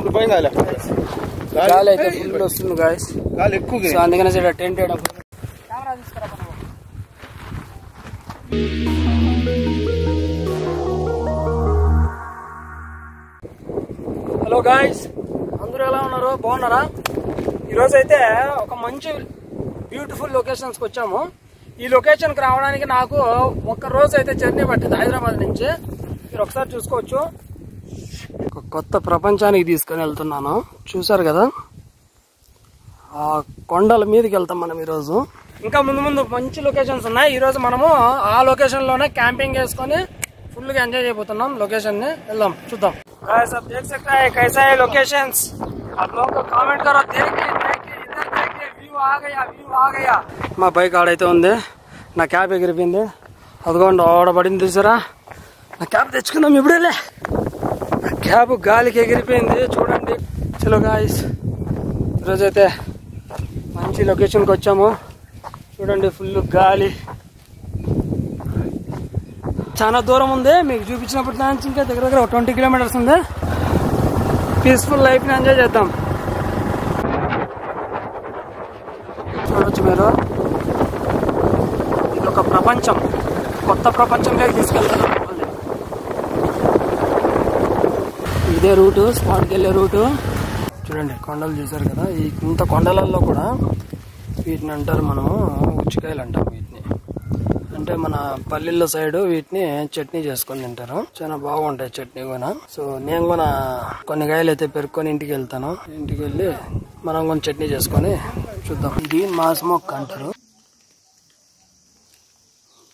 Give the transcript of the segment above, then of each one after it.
గాలి అయితే ఫుల్ వస్తుంది గాయస్, గాలి ఎక్కువ, అందుకనే టెంట్ వేయడం. కెమెరా తీసుకురా. హలో గాయస్, అందరూ ఎలా ఉన్నారు? బాగున్నారా? ఈరోజు అయితే ఒక మంచి బ్యూటిఫుల్ లొకేషన్స్కి వచ్చాము. ఈ లొకేషన్కి రావడానికి నాకు ఒక్క రోజు అయితే జర్నీ పట్టింది హైదరాబాద్ నుంచి. మీరు ఒకసారి చూసుకోవచ్చు. ఒక కొత్త ప్రపంచానికి తీసుకొని వెళ్తున్నాను. చూసారు కదా, ఆ కొండల మీదకి వెళ్తాం మనం ఈరోజు. ఇంకా ముందు ముందు మంచి లొకేషన్స్ ఉన్నాయి. ఈరోజు మనము ఆ లొకేషన్లోనే క్యాంపింగ్ చేసుకొని ఫుల్గా ఎంజాయ్ చేయబోతున్నాం. లొకేషన్ని వెళ్దాం, చూద్దాం. गाइस आप देख सकते हैं कैसा है लोकेशंस. आप लोगों को कामेंट करो. देखिए इधर देखिए, व्यू आ गया. మా బైక్ ఆడైతే ఉంది, నా క్యాబ్ ఎగిరిపోయింది. అదిగోండి ఆడబడింది చూసారా. నా క్యాబ్ తెచ్చుకుందాం ఇప్పుడేలే. నా క్యాబ్ గాలికి ఎగిరిపోయింది చూడండి. చలో గాయస్, ఈరోజైతే మంచి లొకేషన్కి వచ్చాము. చూడండి ఫుల్ గాలి, చాలా దూరం ఉంది. మీకు చూపించినప్పటి నుంచి ఇంకా దగ్గర 20 కిలోమీటర్స్ ఉంది. పీస్ఫుల్ లైఫ్ ని ఎంజాయ్ చేద్దాం. చూడొచ్చు మీరు, ఇది ఒక ప్రపంచం, కొత్త ప్రపంచంలోకి తీసుకెళ్తాను. ఇదే రూటు, స్పాట్కి వెళ్ళే రూటు. చూడండి కొండలు చూసారు కదా. ఈ ఇంత కొండలలో కూడా వీటిని అంటారు మనము ఉచ్చికాయలు అంటాం. వీటిని అంటే మన పల్లెల్లో సైడ్ వీటిని చట్నీ చేసుకొని తింటారు. చాలా బాగుంటాయి చట్నీ కూడా. సో నేను కూడా కొన్ని కాయలు అయితే పెరుక్కొని ఇంటికి వెళ్తాను. ఇంటికి వెళ్ళి మనం కొన్ని చట్నీ చేసుకొని చూద్దాం. ఇది మాస్ మొక్క అంటారు.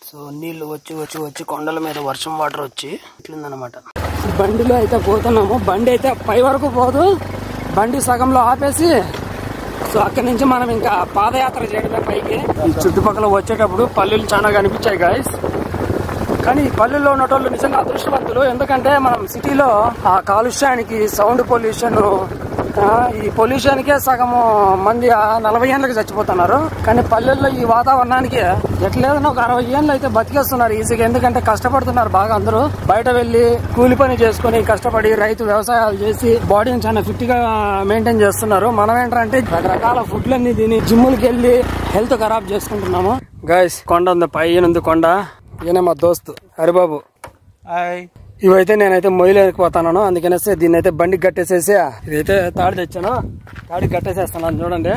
సో నీళ్లు వచ్చి కొండల మీద వర్షం వాటర్ వచ్చి ఇట్లుందనమాట. బండిలో అయితే పోతున్నాము. బండి అయితే పై వరకు పోదు, బండి సగంలో ఆపేసి సో అక్కడి నుంచి మనం ఇంకా పాదయాత్ర చేయడమే పైకి. ఈ చుట్టుపక్కల వచ్చేటప్పుడు పల్లెలు చాలా కనిపించాయి గాయస్. కానీ ఈ పల్లెల్లో ఉన్నటోళ్ళు నిజంగా అదృష్టవంతులు. ఎందుకంటే మనం సిటీలో ఆ కాలుష్యానికి, సౌండ్ పొల్యూషన్, ఈ పొల్యూషన్ కే సగము మంది 40 ఏళ్ళకి చచ్చిపోతున్నారు. కానీ పల్లెల్లో ఈ వాతావరణానికి ఎట్లేదన్నా ఒక 60 ఏళ్ళు అయితే బతికేస్తున్నారు ఈజీగా. ఎందుకంటే కష్టపడుతున్నారు బాగా. అందరూ బయట వెళ్లి కూలి పని చేసుకుని కష్టపడి రైతు వ్యవసాయాలు చేసి బాడీని చాలా ఫిట్ గా మెయింటైన్ చేస్తున్నారు. మనం ఏంటంటే రకరకాల ఫుడ్లన్నీ తిని జిమ్ములకి వెళ్ళి హెల్త్ ఖరాబ్ చేసుకుంటున్నాము. గైస్ కొండ ఉంది, పైన కొండ. ఈయన మా దోస్తు హరిబాబు. ఇవైతే నేనైతే మొయ్యలేకపోతాను, అందుకనేసి దీన్ని అయితే బండికి కట్టేసేసి ఇదైతే తాడు తెచ్చాను, తాడికి కట్టేసేస్తాను చూడండి.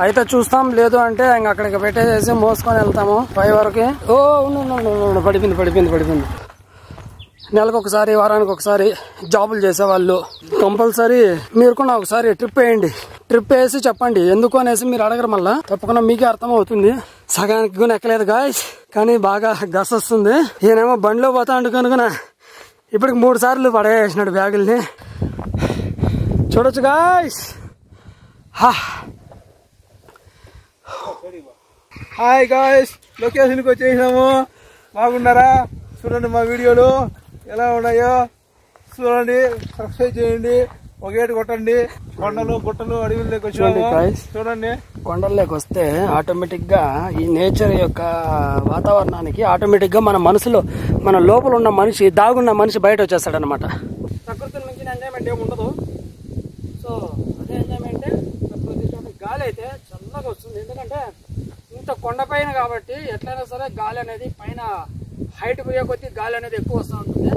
అయితే చూస్తాం, లేదు అంటే ఇంక అక్కడికి పెట్టేసేసి మోసుకొని వెళ్తాము పై వరకు. ఓ పడిపోయింది. నెలకు ఒకసారి, వారానికి ఒకసారి జాబులు చేసేవాళ్ళు కంపల్సరీ మీరు కూడా ఒకసారి ట్రిప్ వేయండి. ట్రిప్ వేసి చెప్పండి ఎందుకు అనేసి మీరు అడగరు. మళ్ళా తప్పకుండా మీకే అర్థం అవుతుంది. సగానికి కూడా ఎక్కలేదు గాయస్, కానీ బాగా గస్ వస్తుంది. ఈయనేమో బండిలో పోతా అనుకున్నా ఇప్పటికి 3 సార్లు పడేసినాడు బ్యాగుల్ని. చూడొచ్చు గాయస్. హాయ్ గాయస్, లొకేషన్కి వచ్చేసాము. బాగున్నారా? చూడండి మా వీడియోలు ఎలా ఉన్నాయో చూడండి, సబ్స్క్రైబ్ చేయండి, ఒక ఏటు కొట్టండి. కొండలు గుట్టలు అడవుల్లోకి వచ్చాము. చూడండి కొండల్లోకి వస్తే ఆటోమేటిక్ గా ఈ నేచర్ యొక్క వాతావరణానికి ఆటోమేటిక్ గా మన మనసులో, మన లోపల ఉన్న మనిషి, దాగున్న మనిషి బయట వచ్చేస్తాడు అనమాట. ప్రకృతిని మించిన ఎంజాయ్మెంట్ ఏమి ఉండదు. సో అదే ఎంజాయ్మెంట్. ప్రకృతి గాలి అయితే చల్లగా వస్తుంది. ఎందుకంటే ఇంత కొండపైన కాబట్టి ఎట్లయినా సరే గాలి అనేది పైన హైట్ పోయే కొద్దీ గాలి అనేది ఎక్కువ వస్తూ ఉంటుంది.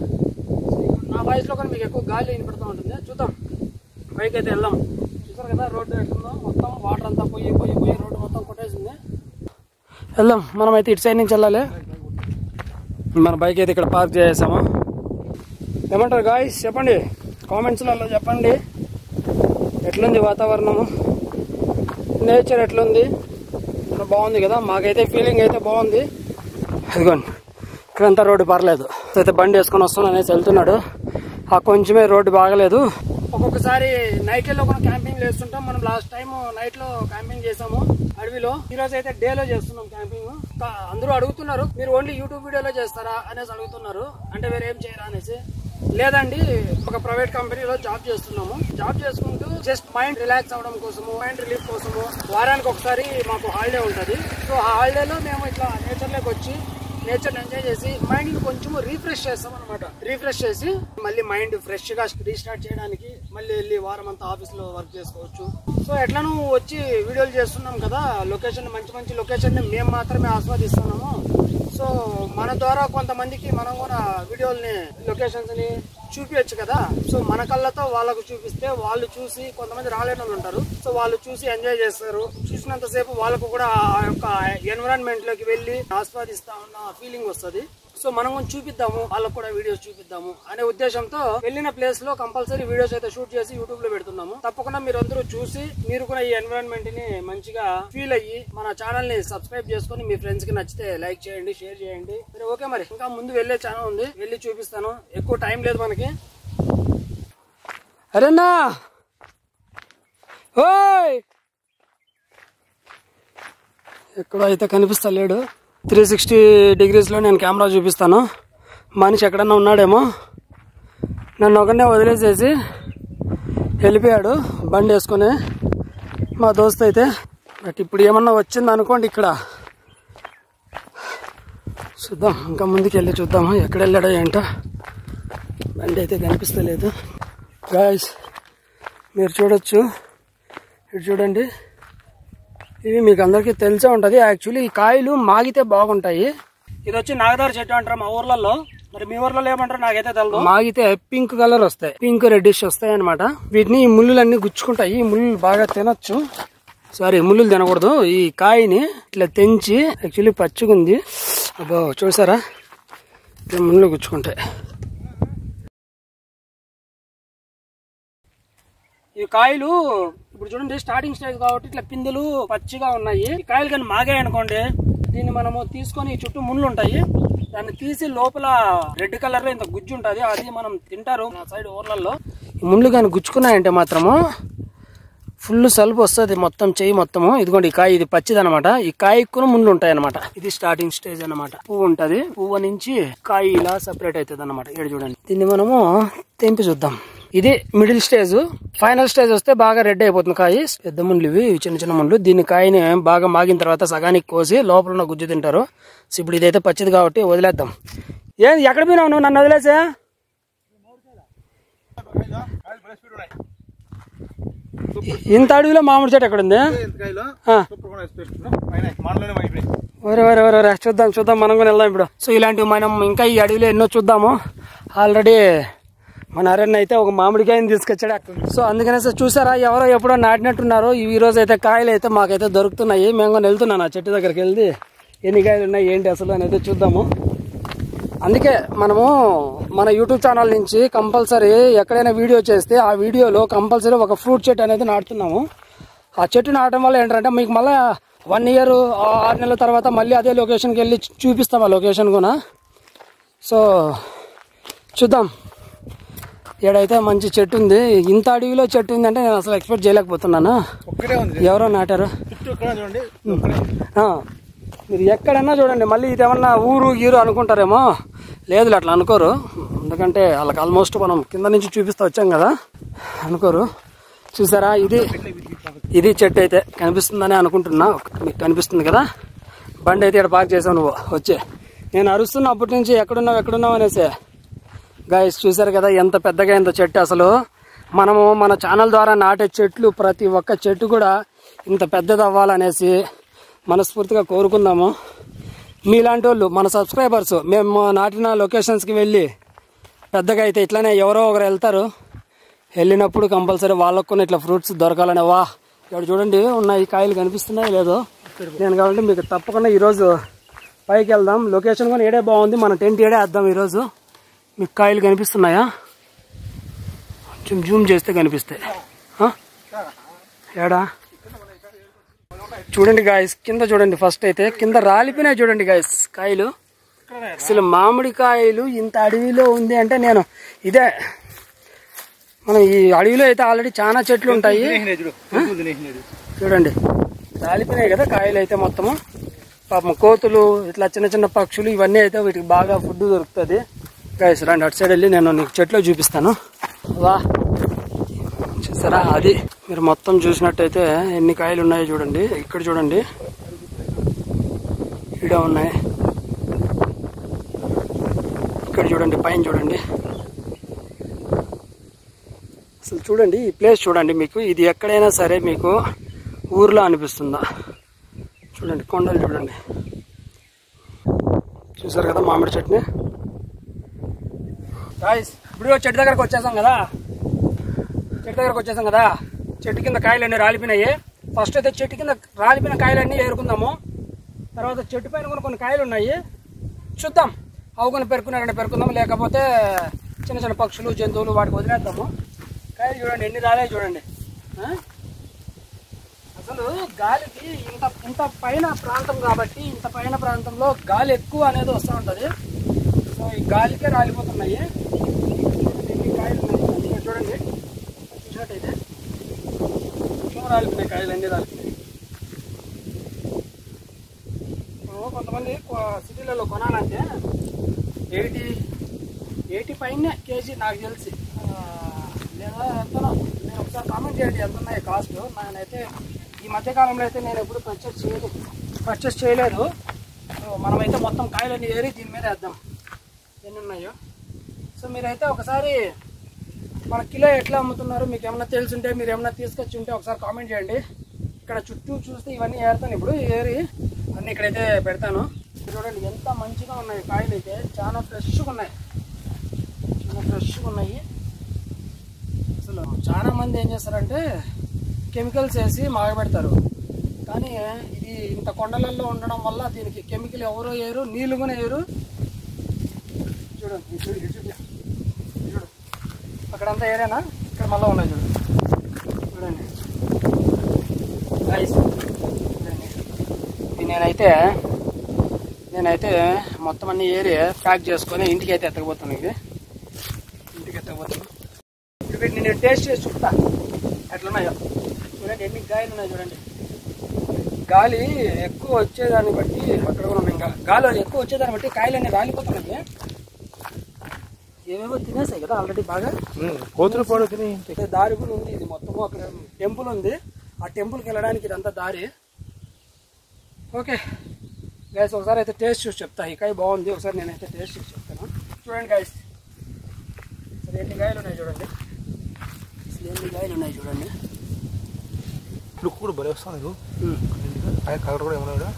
నా వాయిస్ లో కూడా మీకు ఎక్కువ గాలి వినపడుతూ ఉంటుంది. చూద్దాం, పైకి అయితే వెళ్దాం. చూసారు కదా రోడ్డు ఎట్లుందో, మొత్తం వాటర్ అంతా పోయి రోడ్డు మొత్తం కొట్టేసింది. వెళ్దాం, మనం అయితే ఇటు సైడ్ నుంచి వెళ్ళాలి. మన బైక్ అయితే ఇక్కడ పార్క్ చేసాము. ఏమంటారు గాయ్స్? చెప్పండి కామెంట్స్లలో, చెప్పండి ఎట్లుంది వాతావరణము, నేచర్ ఎట్లుంది. బాగుంది కదా, మాకైతే ఫీలింగ్ అయితే బాగుంది. అదిగోండి ఇక్కడంతా రోడ్డు పర్లేదు. అయితే బండి వేసుకొని వస్తాను అనేసి వెళ్తున్నాడు. ఆ కొంచెమే రోడ్డు బాగలేదు. ఒక్కొక్కసారి నైట్ లో కూడా క్యాంపింగ్ చేస్తుంటాం. మనం లాస్ట్ టైం నైట్ లో క్యాంపింగ్ చేసాము అడవిలో. ఈ రోజు అయితే డే లో చేస్తున్నాం క్యాంపింగ్. అందరూ అడుగుతున్నారు, మీరు ఓన్లీ యూట్యూబ్ వీడియోలో చేస్తారా అనేసి అడుగుతున్నారు. అంటే వేరే ఏం చేయరా అనేసి. లేదండి, ఒక ప్రైవేట్ కంపెనీలో జాబ్ చేస్తున్నాము. జాబ్ చేసుకుంటూ జస్ట్ మైండ్ రిలాక్స్ అవడం కోసము, మైండ్ రిలీఫ్ కోసము వారానికి ఒకసారి మాకు హాలిడే ఉంటుంది. సో ఆ హాలిడేలో మేము ఇట్లా నేచర్ లోకి వచ్చి నేచర్ ఎంజాయ్ చేసి మైండ్ ని కొంచెం రీఫ్రెష్ చేస్తాం అనమాట. రీఫ్రెష్ చేసి మళ్ళీ మైండ్ ఫ్రెష్ గా రీస్టార్ట్ చేయడానికి మళ్ళీ వెళ్ళి వారం అంతా ఆఫీస్ లో వర్క్ చేసుకోవచ్చు. సో ఎట్లానూ వచ్చి వీడియోలు చేస్తున్నాం కదా, లొకేషన్ మంచి మంచి లొకేషన్ ని మేము మాత్రమే ఆస్వాదిస్తున్నాము. సో మన ద్వారా కొంతమందికి మనం కూడా వీడియోల్ని లొకేషన్స్ ని చూపించచ్చు కదా. సో మన కళ్ళతో వాళ్ళకు చూపిస్తే వాళ్ళు చూసి, కొంతమంది రాలేని వాళ్ళు ఉంటారు, సో వాళ్ళు చూసి ఎంజాయ్ చేస్తారు. చూసినంతసేపు వాళ్ళకు కూడా ఆ యొక్క ఎన్విరాన్మెంట్ లోకి వెళ్ళి ఆస్వాదిస్తా ఉన్న ఫీలింగ్ వస్తుంది. సో మనం కొంచెం చూపిద్దాము, వాళ్ళకు కూడా వీడియోస్ చూపిద్దాము అనే ఉద్దేశంతో వెళ్ళిన ప్లేస్ లో కంపల్సరీ వీడియోస్ అయితే షూట్ చేసి యూట్యూబ్ లో పెడుతున్నాము. తప్పకుండా మీరు అందరూ చూసి మీరు కూడా ఈ ఎన్విరాన్మెంట్ ని మంచిగా ఫీల్ అయ్యి మన ఛానల్ ని సబ్స్క్రైబ్ చేసుకుని మీ ఫ్రెండ్స్ కి నచ్చితే లైక్ చేయండి, షేర్ చేయండి. సరే ఓకే, మరి ఇంకా ముందు వెళ్ళే ఛానల్ ఉంది, వెళ్ళి చూపిస్తాను. ఎక్కువ టైం లేదు మనకి. అరేనా ఓయ్, ఎక్కడో అయితే కనిపిస్తలేడు. 360 degrees లో నేను కెమెరా చూపిస్తాను. మనిషి ఎక్కడన్నా ఉన్నాడేమో. నన్ను ఒకనే వదిలేసేసి వెళ్ళిపోయాడు బండి వేసుకుని మా దోస్త్ అయితే. బట్ ఇప్పుడు ఏమన్నా వచ్చింది అనుకోండి ఇక్కడ, చూద్దాం. ఇంకా ముందుకు వెళ్ళి చూద్దాము ఎక్కడ వెళ్ళాడో ఏంటో. బండి అయితే కనిపిస్తలేదు. గాయ్స్ మీరు చూడొచ్చు, ఇటు చూడండి. ఇవి మీకు అందరికీ తెలిసే ఉంటది. యాక్చువల్లీ ఈ కాయలు మాగితే బాగుంటాయి. ఇది వచ్చి నాగదార చెట్టు అంటారు మా ఊర్లలో. మరి మీ ఊర్లలో ఏమంటారు నాకైతే తెలియదు. మాగితే పింక్ కలర్ వస్తాయి, పింక్ రెడ్డిష్ వస్తాయి అనమాట. వీటిని ఈ ముళ్ళులన్నీ గుచ్చుకుంటాయి. ఈ ముళ్ళు బాగా తినొచ్చు. సారీ, ముళ్ళు తినకూడదు. ఈ కాయని ఇట్లా తెంచి, యాక్చువల్లీ పచ్చిగుంది. అబ్బో చూసారా, ముళ్ళు గుచ్చుకుంటాయి. ఈ కాయలు ఇప్పుడు చూడండి స్టార్టింగ్ స్టేజ్ కాబట్టి ఇట్లా పిందెలు పచ్చిగా ఉన్నాయి. ఈ కాయలు కానీ మాగాయి అనుకోండి, దీన్ని మనము తీసుకొని చుట్టూ ముళ్ళు ఉంటాయి, దాన్ని తీసి లోపల రెడ్ కలర్ లో ఇంత గుజ్జు ఉంటుంది, అది మనం తింటారు నా సైడ్ ఊర్లలో. ఈ ముళ్ళు కానీ గుచ్చుకున్నాయంటే మాత్రము ఫుల్ సలుపు వస్తుంది మొత్తం చెయ్యి మొత్తము. ఇదిగోండి ఈ కాయ, ఇది పచ్చిది అనమాట. ఈ కాయకు ముళ్ళు ఉంటాయి అనమాట. ఇది స్టార్టింగ్ స్టేజ్ అనమాట. పువ్వు ఉంటది, పువ్వు నుంచి కాయ ఇలా సెపరేట్ అవుతుంది అనమాట. ఇక్కడ చూడండి, దీన్ని మనము తెంపి చూద్దాం. ఇది మిడిల్ స్టేజ్. ఫైనల్ స్టేజ్ వస్తే బాగా రెడ్ అయిపోతుంది కాయ. పెద్ద ముండ్లు ఇవి, చిన్న చిన్న ముండ్లు. దీన్ని కాయని బాగా మాగిన తర్వాత సగానికి కోసి లోపల ఉన్న గుజ్జు తింటారు. సో ఇప్పుడు ఇదైతే పచ్చిది కాబట్టి వదిలేద్దాం. ఏం ఎక్కడ పోయినావు నువ్వు, నన్ను వదిలేసా? ఇంత అడవిలో మామిడి చెట్టు ఎక్కడ ఉంది? చూద్దాం చూద్దాం, మనం కూడా వెళ్దాం ఇప్పుడు. సో ఇలాంటివి మనం ఇంకా ఈ అడవిలో ఎన్నో చూద్దాము. ఆల్రెడీ మన అరణ్య అయితే ఒక మామిడికాయని తీసుకొచ్చాడు అక్కడ. సో అందుకనే సార్ చూసారా, ఎవరో ఎప్పుడో నాటినట్టున్నారు. ఈ రోజు అయితే కాయలు అయితే మాకైతే దొరుకుతున్నాయి. మేము కూడా వెళ్తున్నాను ఆ చెట్టు దగ్గరికి, వెళ్ళి ఎన్ని కాయలు ఉన్నాయి ఏంటి అసలు అనేది చూద్దాము. అందుకే మనము మన యూట్యూబ్ ఛానల్ నుంచి కంపల్సరీ ఎక్కడైనా వీడియో చేస్తే ఆ వీడియోలో కంపల్సరీ ఒక ఫ్రూట్ చెట్టు అనేది నాటుతున్నాము. ఆ చెట్టు నాటడం వల్ల ఏంటంటే మీకు మళ్ళీ 1 year 6 నెలల తర్వాత మళ్ళీ అదే లొకేషన్కి వెళ్ళి చూపిస్తాం ఆ లొకేషన్ కూడా. సో చూద్దాం. ఏడైతే మంచి చెట్టు ఉంది. ఇంత అడవిలో చెట్టు ఉంది అంటే నేను అసలు ఎక్స్పెక్ట్ చేయలేకపోతున్నాను. ఎవరో నాటారు. మీరు ఎక్కడన్నా చూడండి, మళ్ళీ ఇదేమన్నా ఊరు గీరు అనుకుంటారేమో. లేదు అట్లా అనుకోరు, ఎందుకంటే వాళ్ళకి ఆల్మోస్ట్ మనం కింద నుంచి చూపిస్తూ వచ్చాం కదా, అనుకోరు. చూసారా, ఇది చెట్టు అయితే కనిపిస్తుందని అనుకుంటున్నా. మీకు కనిపిస్తుంది కదా, బండి అయితే ఇక్కడ పార్క్ చేసావు నువ్వు వచ్చే. నేను అరుస్తున్నా అప్పటి నుంచి ఎక్కడున్నావు అనేసి. గాయస్ చూసారు కదా ఎంత పెద్దగా అయిందో చెట్టు. అసలు మనము మన ఛానల్ ద్వారా నాటే చెట్లు ప్రతి ఒక్క చెట్టు కూడా ఇంత పెద్దది అవ్వాలనేసి మనస్ఫూర్తిగా కోరుకుందాము. మీలాంటి వాళ్ళు మన సబ్స్క్రైబర్స్ మేము నాటిన లొకేషన్స్కి వెళ్ళి పెద్దగా అయితే ఇట్లానే ఎవరో ఒకరు వెళ్తారు. వెళ్ళినప్పుడు కంపల్సరీ వాళ్ళకు కూడా ఇట్లా ఫ్రూట్స్ దొరకాలనే. వా ఇక్కడ చూడండి ఉన్నాయి కాయలు, కనిపిస్తున్నాయి లేదో. నేను కాబట్టి మీకు తప్పకుండా ఈరోజు పైకి వెళ్దాం. లొకేషన్ కూడా ఏడే బాగుంది, మన టెంట్ ఏడే వేద్దాం ఈరోజు. మీకు కాయలు కనిపిస్తున్నాయా? కొంచెం జూమ్ చేస్తే కనిపిస్తాయి. ఏడా చూడండి గాయస్, కింద చూడండి. ఫస్ట్ అయితే కింద రాలిపోయినాయి చూడండి గాయస్ కాయలు. అసలు మామిడికాయలు ఇంత అడవిలో ఉంది అంటే నేను ఇదే. మనం ఈ అడవిలో అయితే ఆల్రెడీ చాలా చెట్లు ఉంటాయి చూడండి, రాలిపోయినాయి కదా కాయలు అయితే మొత్తము. పాపం కోతులు ఇట్లా చిన్న చిన్న పక్షులు ఇవన్నీ అయితే వీటికి బాగా ఫుడ్ దొరుకుతుంది. గైస్ రండి అటు సైడ్ వెళ్ళి నేను నీకు చెట్లు చూపిస్తాను. వా చూసారా, అది మీరు మొత్తం చూసినట్టయితే ఎన్ని కాయలు ఉన్నాయో చూడండి. ఇక్కడ చూడండి, ఇక్కడ ఉన్నాయి. ఇక్కడ చూడండి, పైన చూడండి, అసలు చూడండి ఈ ప్లేస్ చూడండి. మీకు ఇది ఎక్కడైనా సరే మీకు ఊర్లో అనిపిస్తుందా? చూడండి కొండలు చూడండి, చూసారు కదా మామిడి చెట్టుని. గాయ్స్ ఇప్పుడు చెట్టు దగ్గరకు వచ్చేసాం కదా, చెట్టు కింద కాయలన్నీ రాలిపోయినాయి. ఫస్ట్ అయితే చెట్టు కింద రాలిపోయిన కాయలన్నీ ఏరుకుందాము. తర్వాత చెట్టు పైన కూడా కొన్ని కాయలు ఉన్నాయి, చూద్దాం. అవి కొన్ని పెరుకుందాం, లేకపోతే చిన్న చిన్న పక్షులు జంతువులు వాటికి వదిలేద్దాము. కాయలు చూడండి ఎన్ని రాలే చూడండి. అసలు గాలికి ఇంత పైన ప్రాంతం కాబట్టి, ఇంత పైన ప్రాంతంలో గాలి ఎక్కువ అనేది వస్తూ ఉంటుంది. సో ఈ గాలికే రాలిపోతున్నాయి ఎన్ని కాయలు ఉన్నాయి చూడండి. చూసినట్టయితే రాలిపోయినాయి కాయలు, అన్నీ రాలిపోయినాయి. కొంతమంది సిటీలలో కొనాలంటే 80 పైన కేజీ నాకు తెలిసి, లేదా ఎంతనో. నేను ఒకసారి కామెంట్ చేయండి ఎంత ఉన్నాయి కాస్ట్. నేనైతే ఈ మధ్యకాలంలో అయితే నేను ఎప్పుడు పర్చేస్ చేయలేదు. సో మనమైతే మొత్తం కాయలన్నీ ఏరి దీని మీద వేద్దాం ఎన్ని ఉన్నాయో. సో మీరైతే ఒకసారి మన కిలో ఎట్లా అమ్ముతున్నారు మీకు ఏమన్నా తెలుసుంటే, మీరు ఏమన్నా తీసుకొచ్చి ఉంటే ఒకసారి కామెంట్ చేయండి. ఇక్కడ చుట్టూ చూస్తే ఇవన్నీ ఏరుతాను, ఇప్పుడు ఏరి అన్నీ ఇక్కడైతే పెడతాను. చూడండి ఎంత మంచిగా ఉన్నాయి కాయలు, అయితే చాలా ఫ్రెష్గా ఉన్నాయి, అసలు చాలా మంది ఏం చేస్తారంటే కెమికల్స్ వేసి మాగబెడతారు. కానీ ఇది ఇంత కొండలలో ఉండడం వల్ల దీనికి కెమికల్ ఎవరో వేయరు, నీళ్ళు కూడా వేయరు. చూడండి చూడు, అక్కడంతా ఏరేనా, ఇక్కడ మళ్ళీ ఉన్నాయి చూడండి. నేనైతే మొత్తం అన్ని ఏరి ప్యాక్ చేసుకొని ఇంటికి అయితే ఎత్తకపోతాను. ఇప్పుడు నేను టేస్ట్ చేసి చూపుతా ఎట్లున్నాయో. చూడండి ఎన్ని కాయలు ఉన్నాయి చూడండి. గాలి ఎక్కువ వచ్చేదాన్ని బట్టి అక్కడ కూడా ఉన్నాయి, ఇంకా గాలి ఎక్కువ వచ్చేదాన్ని బట్టి కాయలన్నీ రాలిపోతున్నాయి. ఏమేమో తినేసాయి కదా ఆల్రెడీ బాగా, కోతులు పొడి తిని. దారి కూడా ఉంది, ఇది మొత్తము అక్కడ టెంపుల్ ఉంది, ఆ టెంపుల్కి వెళ్ళడానికి ఇదంతా దారి. ఓకే గైస్, ఒకసారి అయితే టేస్ట్ చూసి చెప్తా. ఈ కాయ బాగుంది, ఒకసారి నేనైతే టేస్ట్ చూసి చెప్తాను. చూడండి గైస్, అసలు ఎన్ని కాయలు ఉన్నాయి చూడండి, లుక్ కూడా భలే వస్తుంది. కలర్ కూడా ఏమన్నా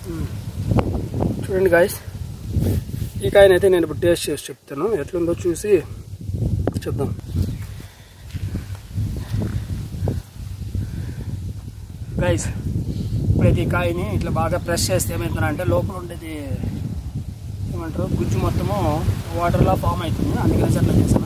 చూడండి గైస్. ఈ కాయనైతే నేను ఇప్పుడు టేస్ట్ చేసి చెప్తాను, ఎట్లుందో చూసి చెప్దాం. గైస్ ఇప్పుడైతే ఈ కాయని ఇట్లా బాగా ప్రెస్ చేస్తే ఏమవుతుందంటే లోపల ఉండేది ఏమంటారు గుజ్జు మొత్తము వాటర్లా ఫామ్ అవుతుంది, అందుకని అట్లా చేసాను.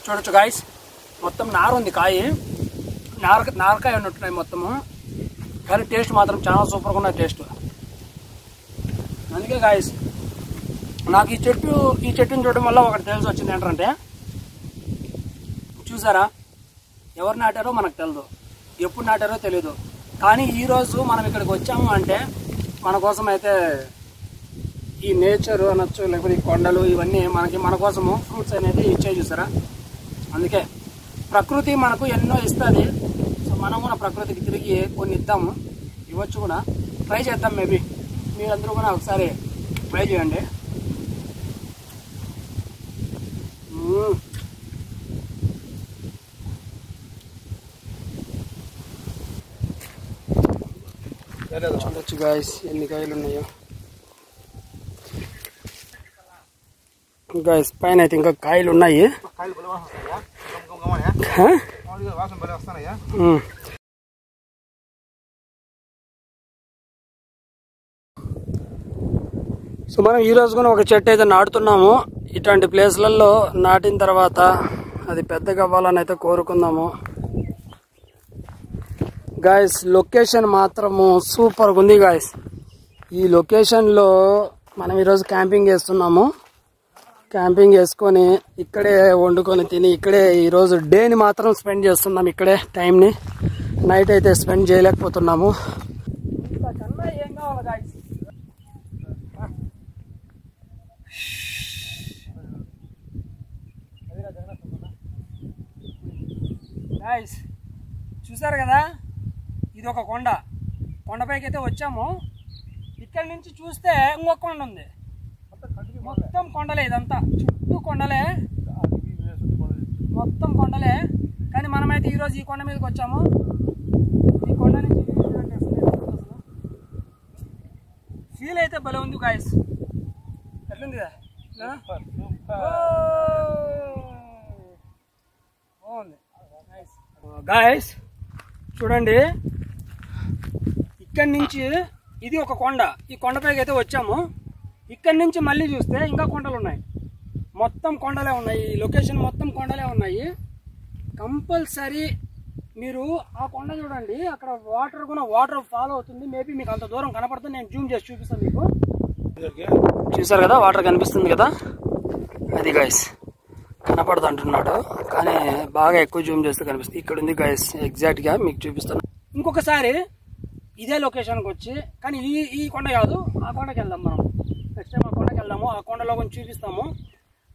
చూడొచ్చు గాయస్, మొత్తం నార ఉంది కాయ, నారకాయ ఉన్నట్టున్నాయి మొత్తము. కానీ టేస్ట్ మాత్రం చాలా సూపర్గా ఉన్నాయి టేస్ట్. అందుకే గాయస్ నాకు ఈ చెట్టుని చూడడం వల్ల ఒకటి తెలిసి వచ్చింది ఏంటంటే, చూసారా ఎవరు నాటారో మనకు తెలియదు, ఎప్పుడు నాటారో తెలియదు. కానీ ఈరోజు మనం ఇక్కడికి వచ్చాము అంటే మన కోసం అయితే ఈ నేచర్ అనొచ్చు, లేకపోతే ఈ కొండలు ఇవన్నీ మన కోసము ఫ్రూట్స్ అనేది ఇచ్చాయి చూసారా. అందుకే ప్రకృతి మనకు ఎన్నో ఇస్తుంది. సో మనం కూడా ప్రకృతికి తిరిగి కొన్ని ఇద్దాము, ఇవ్వచ్చు కూడా, ట్రై చేద్దాం. మేబీ మీరందరూ కూడా ఒకసారి ట్రై చేయండి. చూడొచ్చు గాయస్ ఎన్ని కాయలు ఉన్నాయో. గాయస్ పైన అయితే ఇంకా కాయలు ఉన్నాయి. సో మనం ఈ రోజు కూడా ఒక చెట్టు అయితే నాటుతున్నాము. ఇట్లాంటి ప్లేస్లలో నాటిన తర్వాత అది పెద్దగా అవ్వాలని అయితే కోరుకుందాము. గాయస్ లొకేషన్ మాత్రము సూపర్గా ఉంది గాయస్. ఈ లొకేషన్లో మనం ఈరోజు క్యాంపింగ్ చేస్తున్నాము. క్యాంపింగ్ చేసుకొని ఇక్కడే వండుకొని తిని ఇక్కడే ఈరోజు డేని మాత్రం స్పెండ్ చేస్తున్నాం, ఇక్కడే టైంని. నైట్ అయితే స్పెండ్ చేయలేకపోతున్నాము. ఇంతకన్నా ఏం కావాలి గాయ్స్? చూసారు కదా, ఇది ఒక కొండ. కొండపైకి అయితే వచ్చాము. ఇక్కడ నుంచి చూస్తే ఇంకొక కొండ ఉంది. మొత్తం కొండలే, ఇదంతా చుట్టూ కొండలే, మొత్తం కొండలే. కానీ మనమైతే ఈరోజు ఈ కొండ మీదకి వచ్చాము. ఈ కొండ నుంచి ఫీల్ అయితే భలే ఉంది గాయస్. ఎట్లుంది కదా, బాగుంది గాయస్. చూడండి, ఇక్కడి నుంచి ఇది ఒక కొండ. ఈ కొండపైకి అయితే వచ్చాము. ఇక్కడి నుంచి మళ్ళీ చూస్తే ఇంకా కొండలు ఉన్నాయి. మొత్తం కొండలే ఉన్నాయి. ఈ లొకేషన్ మొత్తం కొండలే ఉన్నాయి. కంపల్సరీ మీరు ఆ కొండ చూడండి, అక్కడ వాటర్ కూడా వాటర్ ఫాలో అవుతుంది. మేబీ మీకు అంత దూరం కనపడుతుంది. నేను జూమ్ చేసి చూపిస్తాను మీకు. చూసారు కదా, వాటర్ కనిపిస్తుంది కదా, అది గైస్ కనపడదు అంటున్నాడు, కానీ బాగా ఎక్కువ జూమ్ చేస్తే కనిపిస్తుంది. ఇక్కడ ఉంది గైస్, ఎగ్జాక్ట్ గా మీకు చూపిస్తాను. ఇంకొకసారి ఇదే లొకేషన్కి వచ్చి, కానీ ఈ కొండ కాదు, ఆ కొండకి వెళ్దాం మనం. నెక్స్ట్ టైం ఆ కొండకి వెళ్దాము. ఆ కొండలో కొంచెం చూపిస్తాము.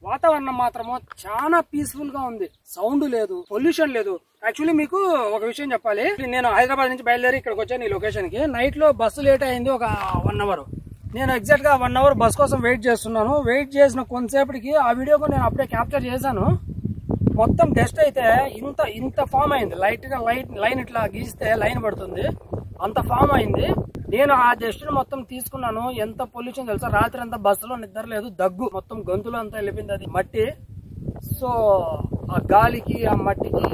వాతావరణం మాత్రము చాలా పీస్ఫుల్ గా ఉంది. సౌండ్ లేదు, పొల్యూషన్ లేదు. యాక్చువల్లీ మీకు ఒక విషయం చెప్పాలి. నేను హైదరాబాద్ నుంచి బయలుదేరి ఇక్కడికి వచ్చాను ఈ లొకేషన్ కి. నైట్ లో బస్సు లేట్ అయింది ఒక 1 అవర్. నేను ఎగ్జాక్ట్ గా 1 అవర్ బస్ కోసం వెయిట్ చేస్తున్నాను. వెయిట్ చేసిన కొంతసేపటికి ఆ వీడియో నేను అప్పుడే క్యాప్చర్ చేశాను. మొత్తం డస్ట్ అయితే ఇంత ఫామ్ అయింది. లైట్ గా లైన్ ఇట్లా గీస్తే లైన్ పడుతుంది, అంత ఫామ్ అయింది. నేను ఆ డస్ట్ మొత్తం తీసుకున్నాను. ఎంత పొల్యూషన్ తెలుసా, రాత్రి అంతా బస్సులో నిద్ర లేదు, దగ్గు మొత్తం గొంతులో అంతా వెళ్ళిపోయింది. అది మట్టి. సో ఆ గాలికి ఆ మట్టికి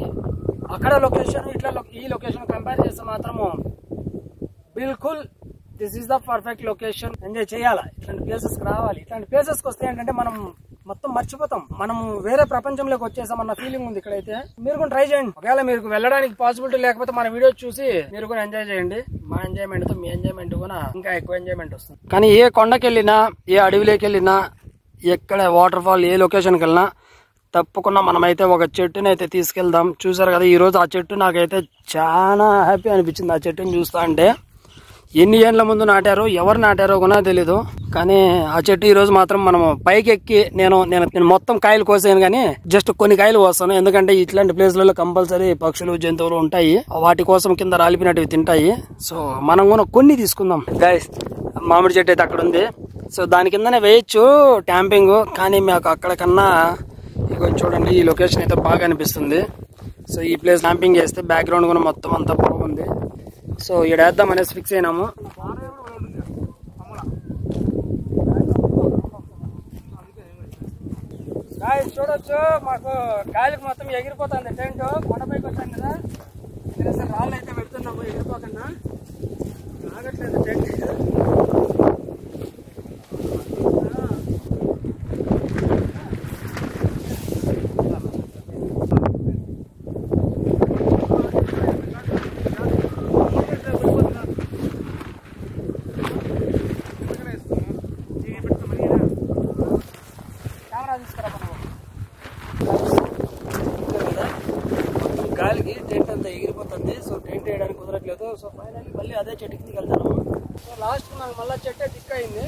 అక్కడ లొకేషన్ ఇట్లా ఈ లొకేషన్ కంపేర్ చేస్తే మాత్రము బిల్కుల్ this is the perfect location. Enjoy చేయాలి, ఇట్లాంటి ప్లేసెస్ రావాలి. ఇట్లాంటి ప్లేసెస్ కి వస్తే ఏంటంటే మనం మొత్తం మర్చిపోతాం, మనం వేరే ప్రపంచంలోకి వచ్చేసాం అన్న ఫీలింగ్ ఉంది ఇక్కడైతే. మీరు కూడా ట్రై చేయండి. ఒకవేళ మీకు వెళ్ళడానికి పాసిబిలిటీ లేకపోతే మన వీడియో చూసి మీరు కూడా ఎంజాయ్ చేయండి. మా ఎంజాయ్మెంట్ తో మీ ఎంజాయ్మెంట్ కూడా ఇంకా ఎక్కువ ఎంజాయ్మెంట్ వస్తుంది. కానీ ఏ కొండకి వెళ్ళినా, ఏ అడవిలోకి వెళ్ళినా, ఎక్కడ వాటర్ ఫాల్, ఏ లొకేషన్కి వెళ్ళినా తప్పకుండా మనమైతే ఒక చెట్టుని అయితే తీసుకెళ్దాం. చూసారు కదా, ఈ రోజు ఆ చెట్టు నాకైతే చాలా హ్యాపీ అనిపించింది. ఆ చెట్టుని చూస్తా అంటే ఎన్ని ఏళ్ళ ముందు నాటారో, ఎవరు నాటారో కూడా తెలీదు. కానీ ఆ చెట్టు ఈ రోజు మాత్రం మనము పైకి ఎక్కి నేను మొత్తం కాయలు కోసాను, కానీ జస్ట్ కొన్ని కాయలు కోస్తాను. ఎందుకంటే ఇట్లాంటి ప్లేస్లలో కంపల్సరీ పక్షులు, జంతువులు ఉంటాయి. వాటి కోసం కింద రాలిపినట్టు తింటాయి. సో మనం కూడా కొన్ని తీసుకుందాం గైస్. మామిడి చెట్టు అయితే అక్కడ ఉంది. సో దాని కిందనే వేయచ్చు ట్యాంపింగ్. కానీ మాకు అక్కడ కన్నా ఇక చూడండి, ఈ లొకేషన్ అయితే బాగా అనిపిస్తుంది. సో ఈ ప్లేస్ క్యాంపింగ్ చేస్తే బ్యాక్గ్రౌండ్ కూడా మొత్తం అంతా బాగుంది. సో ఇక్కడ వేద్దాం అనేసి ఫిక్స్ అయినాము. చూడొచ్చు, మాకు గాలికి మొత్తం ఎగిరిపోతుంది టెంట్. కొండపైకి వచ్చాం కదా, ఇక్కడ రాళ్ళు అయితే పెడుతున్నాము ఎగిరిపోకుండా. ఆగట్లేదు టెంట్. గాలికి టెంట్ అంతా ఎగిరిపోతుంది. సో టెంట్ వేయడానికి కుదరట్లేదు. సో ఫైనల్లీ మళ్ళీ అదే చెట్టుకి వెళ్తాను. సో లాస్ట్ నాకు మళ్ళీ చెట్టే దిక్కు అయింది.